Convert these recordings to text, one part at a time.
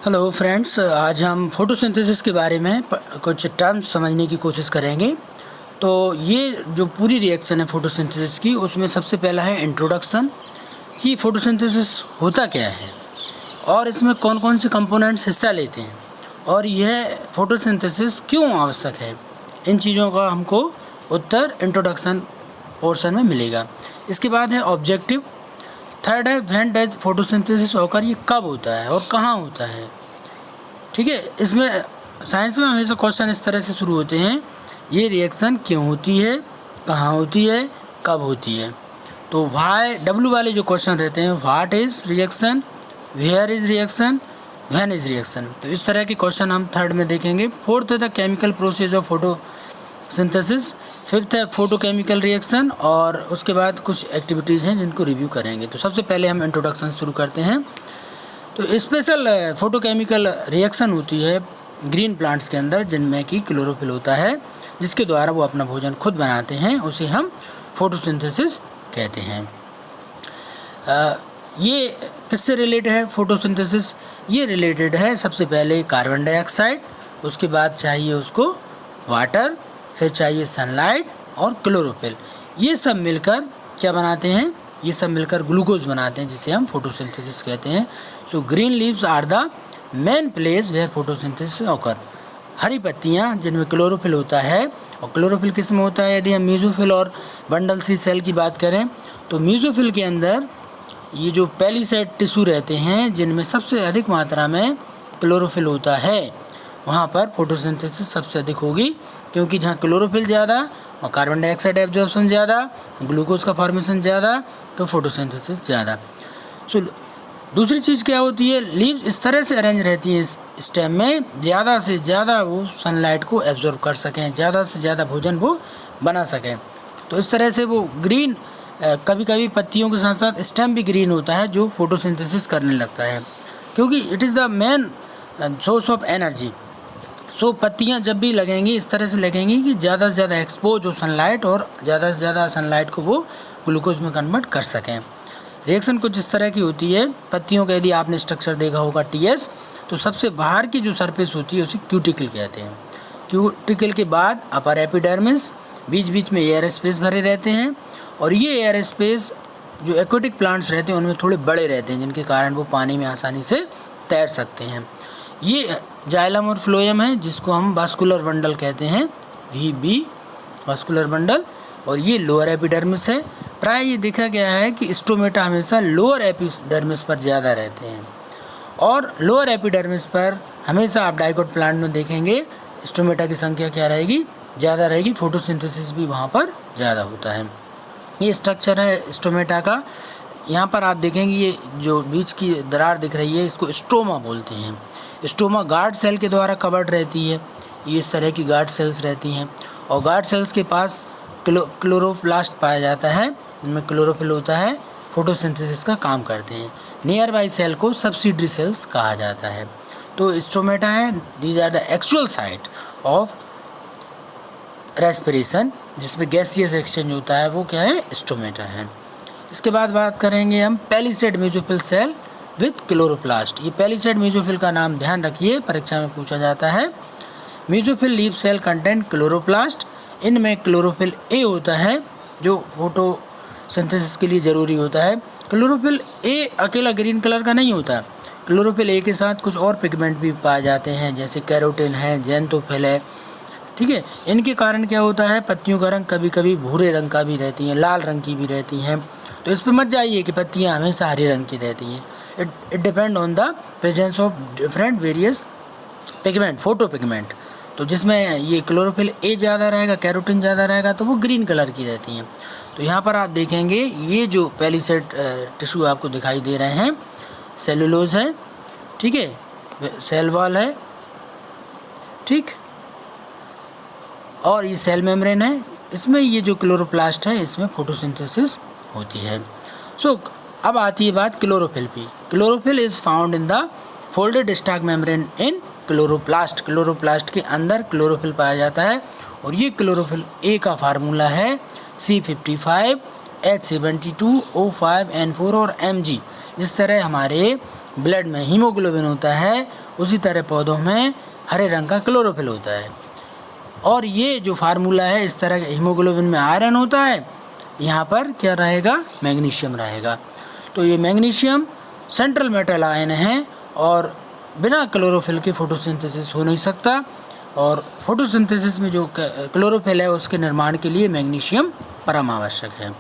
Hello friends, आज हम photosynthesis के बारे में कुछ टर्म्स समझने की कोशिश करेंगे। तो ये जो पूरी रिएक्शन है फोटोसिंथेसिस की, उसमें सबसे पहला है इंट्रोडक्शन कि फोटोसिंथेसिस होता क्या है और इसमें कौन कौन से कंपोनेंट्स हिस्सा लेते हैं और यह फोटोसिंथेसिस क्यों आवश्यक है। इन चीज़ों का हमको उत्तर इंट्रोडक्शन पोर्शन में मिलेगा। इसके बाद है ऑब्जेक्टिव। थर्ड है व्हेन डज फोटोसिंथेसिस ऑकर, ये कब होता है और कहाँ होता है। ठीक है, इसमें साइंस में हमेशा क्वेश्चन इस तरह से शुरू होते हैं, ये रिएक्शन क्यों होती है, कहाँ होती है, कब होती है। तो वाई डब्ल्यू वाले जो क्वेश्चन रहते हैं, what is reaction, where is reaction, when is reaction. तो इस तरह के क्वेश्चन हम थर्ड में देखेंगे। फोर्थ है the chemical process of photosynthesis. Fifth है फोटोकेमिकल रिएक्शन, और उसके बाद कुछ एक्टिविटीज़ हैं जिनको रिव्यू करेंगे। तो सबसे पहले हम इंट्रोडक्शन शुरू करते हैं। तो स्पेशल फोटोकेमिकल रिएक्शन होती है ग्रीन प्लांट्स के अंदर, जिनमें कि क्लोरोफिल होता है, जिसके द्वारा वो अपना भोजन खुद बनाते हैं, उसे हम फोटोसिंथेसिस कहते हैं। ये किससे रिलेटेड है फोटोसिंथेसिस? ये रिलेटेड है सबसे पहले कार्बन डाइऑक्साइड, उसके बाद चाहिए उसको वाटर, फिर चाहिए सनलाइट और क्लोरोफिल। ये सब मिलकर क्या बनाते हैं? ये सब मिलकर ग्लूकोज बनाते हैं, जिसे हम फोटोसिंथेसिस कहते हैं। So green leaves are the main place where photosynthesis occur. हरी पत्तियाँ जिनमें क्लोरोफिल होता है, और क्लोरोफिल किस में होता है? यदि हम मीजोफिल और बंडल सी सेल की बात करें तो मीजोफिल के अंदर ये जो पेलिसेड टिश्यू रहते हैं, जिनमें सबसे अधिक मात्रा में क्लोरोफिल होता है, वहाँ पर फोटोसिंथेसिस सबसे अधिक होगी, क्योंकि जहाँ क्लोरोफिल ज़्यादा और कार्बन डाइऑक्साइड एब्जॉर्प्शन ज़्यादा, ग्लूकोज का फॉर्मेशन ज़्यादा, तो फोटोसिंथेसिस ज़्यादा। सो दूसरी चीज़ क्या होती है? लीव्स इस तरह से अरेंज रहती हैं इस स्टेम में, ज़्यादा से ज़्यादा वो सनलाइट को एब्जॉर्ब कर सकें, ज़्यादा से ज़्यादा भोजन वो बना सकें। तो इस तरह से वो ग्रीन, कभी कभी पत्तियों के साथ साथ स्टेम भी ग्रीन होता है, जो फोटोसिंथेसिस करने लगता है, क्योंकि it is the main source of energy. So पत्तियाँ जब भी लगेंगी इस तरह से लगेंगी कि ज़्यादा से ज़्यादा एक्सपोज हो सनलाइट, और ज़्यादा से ज़्यादा सनलाइट को वो ग्लूकोज में कन्वर्ट कर सकें। रिएक्शन कुछ इस तरह की होती है। पत्तियों का यदि आपने स्ट्रक्चर देखा होगा टीएस, तो सबसे बाहर की जो सरफेस होती है उसे क्यूटिकल कहते हैं। क्यूटिकल के बाद अपर एपिडर्मिस, बीच बीच में एयर स्पेस भरे रहते हैं, और ये एयर स्पेस जो एक्वेटिक प्लांट्स रहते हैं उनमें थोड़े बड़े रहते हैं, जिनके कारण वो पानी में आसानी से तैर सकते हैं। ये जाइलम और फ्लोएम है, जिसको हम वास्कुलर बंडल कहते हैं, VB वास्कुलर बंडल, और ये लोअर एपिडर्मिस है। प्राय ये देखा गया है कि स्टोमेटा हमेशा लोअर एपिडर्मिस पर ज़्यादा रहते हैं, और लोअर एपिडर्मिस पर हमेशा आप डाइकोट प्लांट में देखेंगे स्टोमेटा की संख्या क्या रहेगी? ज़्यादा रहेगी। फोटोसिंथेसिस भी वहाँ पर ज़्यादा होता है। ये स्ट्रक्चर है स्टोमेटा का। यहाँ पर आप देखेंगे ये जो बीच की दरार दिख रही है, इसको स्टोमा बोलते हैं। स्टोमा गार्ड सेल के द्वारा कवर्ड रहती है। ये इस तरह की गार्ड सेल्स रहती हैं, और गार्ड सेल्स के पास क्लोरोप्लास्ट पाया जाता है, इनमें क्लोरोफिल होता है, फोटोसिंथेसिस का काम करते हैं। नियर बाई सेल को सब्सिडरी सेल्स कहा जाता है। तो स्टोमेटा है, these are the actual site of respiration, जिसमें गैसियस एक्सचेंज होता है, वो क्या है? स्टोमेटा है। इसके बाद बात करेंगे हम palisade mesophyll cell with chloroplast. ये पेलिसेड मेसोफिल का नाम ध्यान रखिए, परीक्षा में पूछा जाता है। Mesophyll leaf cell content chloroplast. इनमें क्लोरोफिल ए होता है, जो फोटोसिंथेसिस के लिए ज़रूरी होता है। क्लोरोफिल ए अकेला ग्रीन कलर का नहीं होता, क्लोरोफिल ए के साथ कुछ और पिगमेंट भी पाए जाते हैं, जैसे कैरोटीन है, ज़ैंथोफिल है। ठीक है, इनके कारण क्या होता है? पत्तियों का रंग कभी कभी भूरे रंग का भी रहती हैं, लाल रंग की भी रहती हैं। तो इस पर मत जाइए कि पत्तियाँ हमेशा हरे रंग की रहती हैं। It depend on the presence of different various pigment, photo pigment. तो जिसमें ये क्लोरोफिल ए ज़्यादा रहेगा, कैरोटीन ज़्यादा रहेगा, तो वो ग्रीन कलर की रहती हैं। तो यहाँ पर आप देखेंगे ये जो पेलिसेड टिश्यू आपको दिखाई दे रहे हैं, सेलुलोज है, ठीक है, सेल वॉल है, ठीक, और ये सेल मेम्ब्रेन है। इसमें ये जो क्लोरोप्लास्ट है, इसमें फोटोसिंथेसिस होती है। सो अब आती है बात क्लोरोफिल की। Chlorophyll is found in the folded stock membrane in chloroplast. Chloroplast के अंदर क्लोरोफिल पाया जाता है, और ये क्लोरोफिल ए का फार्मूला है C55H72O5N4 और Mg। जिस तरह हमारे ब्लड में हीमोग्लोबिन होता है, उसी तरह पौधों में हरे रंग का क्लोरोफिल होता है। और ये जो फार्मूला है, इस तरह के हीमोग्लोबिन में आयरन होता है, यहाँ पर क्या रहेगा, मैग्नीशियम रहेगा। तो ये मैग्नीशियम सेंट्रल मेटल आयन है और बिना क्लोरोफिल के फोटोसिंथेसिस हो नहीं सकता। और फोटोसिंथेसिस में जो क्लोरोफिल है उसके निर्माण के लिए मैग्नीशियम परम आवश्यक है।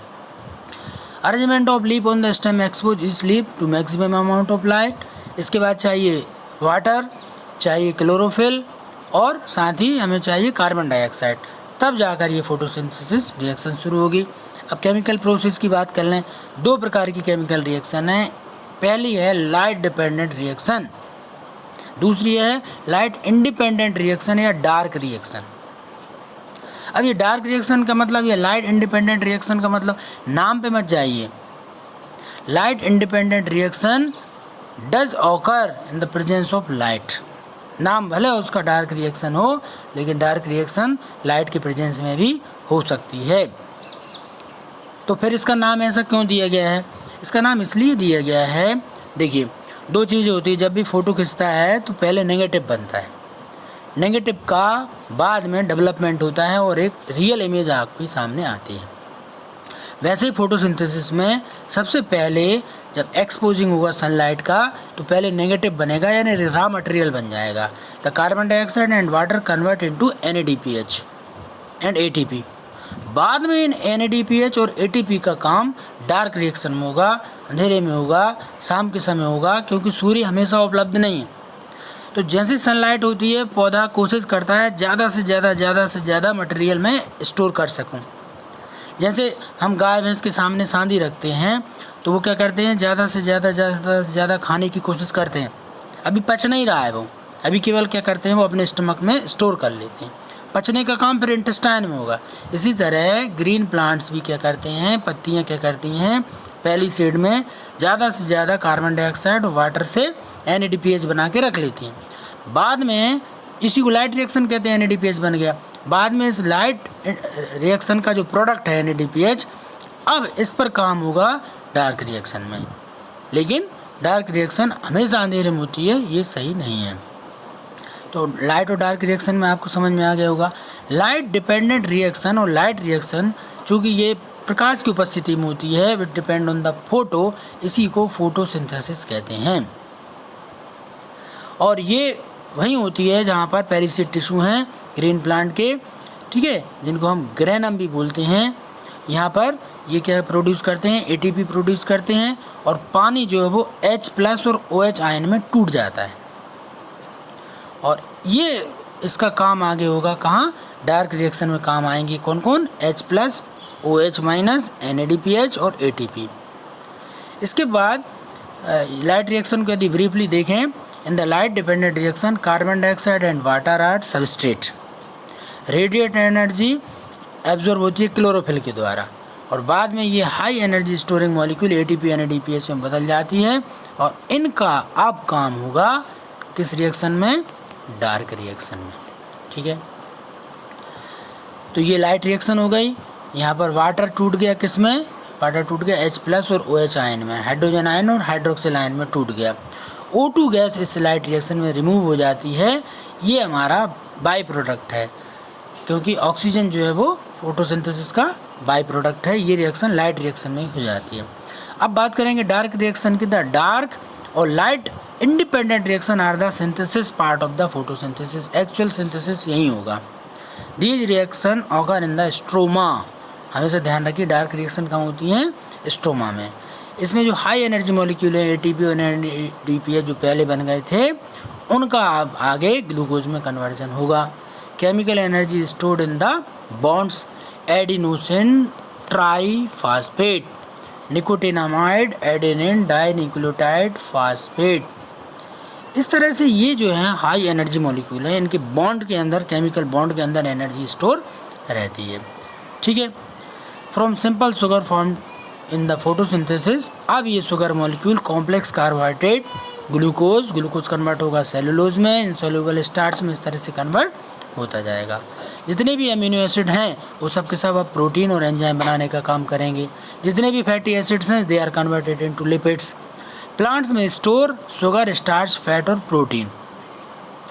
Arrangement of leaf on the stem exposes leaf to maximum amount of light. इसके बाद चाहिए वाटर, चाहिए क्लोरोफिल और साथ ही हमें चाहिए कार्बन डाइऑक्साइड, तब जाकर ये फोटोसिंथेसिस रिएक्शन शुरू होगी। अब केमिकल प्रोसेस की बात कर लें। दो प्रकार की केमिकल रिएक्शन है। पहली है लाइट डिपेंडेंट रिएक्शन, दूसरी है लाइट इंडिपेंडेंट रिएक्शन या डार्क रिएक्शन। अब ये डार्क रिएक्शन का मतलब, ये लाइट इंडिपेंडेंट रिएक्शन का मतलब, नाम पे मत जाइए। Light independent reaction does occur in the presence of light. नाम भले उसका डार्क रिएक्शन हो, लेकिन डार्क रिएक्शन लाइट के प्रेजेंस में भी हो सकती है। तो फिर इसका नाम ऐसा क्यों दिया गया है? इसका नाम इसलिए दिया गया है, देखिए दो चीज़ें होती है। जब भी फ़ोटो खींचता है तो पहले नेगेटिव बनता है, नेगेटिव का बाद में डेवलपमेंट होता है और एक रियल इमेज आपके सामने आती है। वैसे ही फोटोसिंथेसिस में सबसे पहले जब एक्सपोजिंग होगा सनलाइट का, तो पहले नेगेटिव बनेगा, यानी रॉ मटेरियल बन जाएगा। The carbon dioxide and water convert into NADPH and ATP। बाद में इन NADPH और ATP का काम डार्क रिएक्शन में होगा, अंधेरे में होगा, शाम के समय होगा, क्योंकि सूर्य हमेशा उपलब्ध नहीं है। तो जैसे सनलाइट होती है, पौधा कोशिश करता है ज़्यादा से ज़्यादा मटेरियल में स्टोर कर सकूं। जैसे हम गाय भैंस के सामने सांदी रखते हैं, तो वो क्या करते हैं, ज़्यादा से ज़्यादा खाने की कोशिश करते हैं। अभी पच नहीं रहा है वो, अभी केवल क्या करते हैं, वो अपने स्टमक में स्टोर कर लेते हैं। पचने का काम फिर इंटेस्टाइन में होगा। इसी तरह ग्रीन प्लांट्स भी क्या करते हैं, पत्तियाँ क्या करती हैं, पहली सीड में ज़्यादा से ज़्यादा कार्बन डाइऑक्साइड और वाटर से NADPH बना के रख लेती हैं। बाद में इसी को लाइट रिएक्शन कहते हैं, NADPH बन गया। बाद में इस लाइट रिएक्शन का जो प्रोडक्ट है NADPH, अब इस पर काम होगा डार्क रिएक्शन में। लेकिन डार्क रिएक्शन हमेशा अंधेरे में होती है, ये सही नहीं है। तो लाइट और डार्क रिएक्शन में आपको समझ में आ गया होगा। लाइट डिपेंडेंट रिएक्शन और लाइट रिएक्शन, चूँकि ये प्रकाश की उपस्थिति में होती है, विच डिपेंड ऑन द फोटो, इसी को फोटोसिंथेसिस कहते हैं। और ये वहीं होती है जहाँ पर पेरिसीड टिश्यू हैं ग्रीन प्लांट के, ठीक है, जिनको हम ग्रेनम भी बोलते हैं। यहाँ पर ये क्या प्रोड्यूस करते हैं, ATP प्रोड्यूस करते हैं, और पानी जो है वो H+ और OH आयन में टूट जाता है। और ये इसका काम आगे होगा कहाँ, डार्क रिएक्शन में काम आएंगे कौन कौन, H+, OH-, NADPH और ATP। इसके बाद लाइट रिएक्शन को यदि ब्रीफली देखें, in the light dependent reaction carbon dioxide and water are substrate. Radiate energy absorb होती है क्लोरोफिल के द्वारा, और बाद में ये high energy storing molecule ATP NADPH में बदल जाती है, और इनका अब काम होगा किस रिएक्शन में, डार्क रिएक्शन में। ठीक है, तो ये लाइट रिएक्शन हो गई। यहाँ पर वाटर टूट गया, किस में, वाटर टूट गया H+ और OH आयन में, हाइड्रोजन आयन और हाइड्रोक्सिल आयन में टूट गया। O2 गैस इस लाइट रिएक्शन में रिमूव हो जाती है। ये हमारा बाई प्रोडक्ट है, क्योंकि ऑक्सीजन जो है वो फोटोसिंथेसिस का बाई प्रोडक्ट है। ये रिएक्शन लाइट रिएक्शन में हो जाती है। अब बात करेंगे डार्क रिएक्शन की। द डार्क और light independent reaction are the synthesis part of the photosynthesis. Actual synthesis यही होगा। These reaction occur in the stroma. हमेशा ध्यान रखिए, डार्क रिएक्शन कहाँ होती हैं, स्ट्रोमा में। इसमें जो हाई एनर्जी मॉलिक्यूल है ATP और NADPH जो पहले बन गए थे, उनका अब आगे ग्लूकोज में कन्वर्जन होगा। Chemical energy stored in the bonds adenosine triphosphate, nicotinamide adenine dinucleotide phosphate. इस तरह से ये जो है हाई एनर्जी मॉलिक्यूल है, इनके बॉन्ड के अंदर, केमिकल बॉन्ड के अंदर एनर्जी स्टोर रहती है। ठीक है, from simple sugar form in the photosynthesis. अब ये sugar molecule complex carbohydrate glucose convert होगा सेलुलोज में, इनसॉल्युबल स्टार्च में, इस तरह से कन्वर्ट होता जाएगा। जितने भी अमीनो एसिड हैं वो सब के सब अब प्रोटीन और एंजाइम बनाने का काम करेंगे। जितने भी फैटी एसिड्स हैं they are converted into lipids. Plants में स्टोर शुगर, स्टार्च, फैट और प्रोटीन।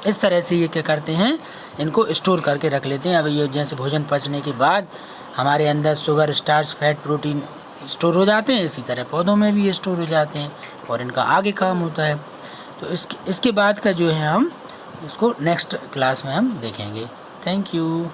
इस तरह से ये क्या करते हैं, इनको स्टोर करके रख लेते हैं। अब ये जैसे भोजन पचने के बाद हमारे अंदर sugar, starch, fat, protein store हो जाते हैं, इसी तरह पौधों में भी ये स्टोर हो जाते हैं और इनका आगे काम होता है। तो इसके बाद का जो है हम इसको नेक्स्ट क्लास में हम देखेंगे। Thank you.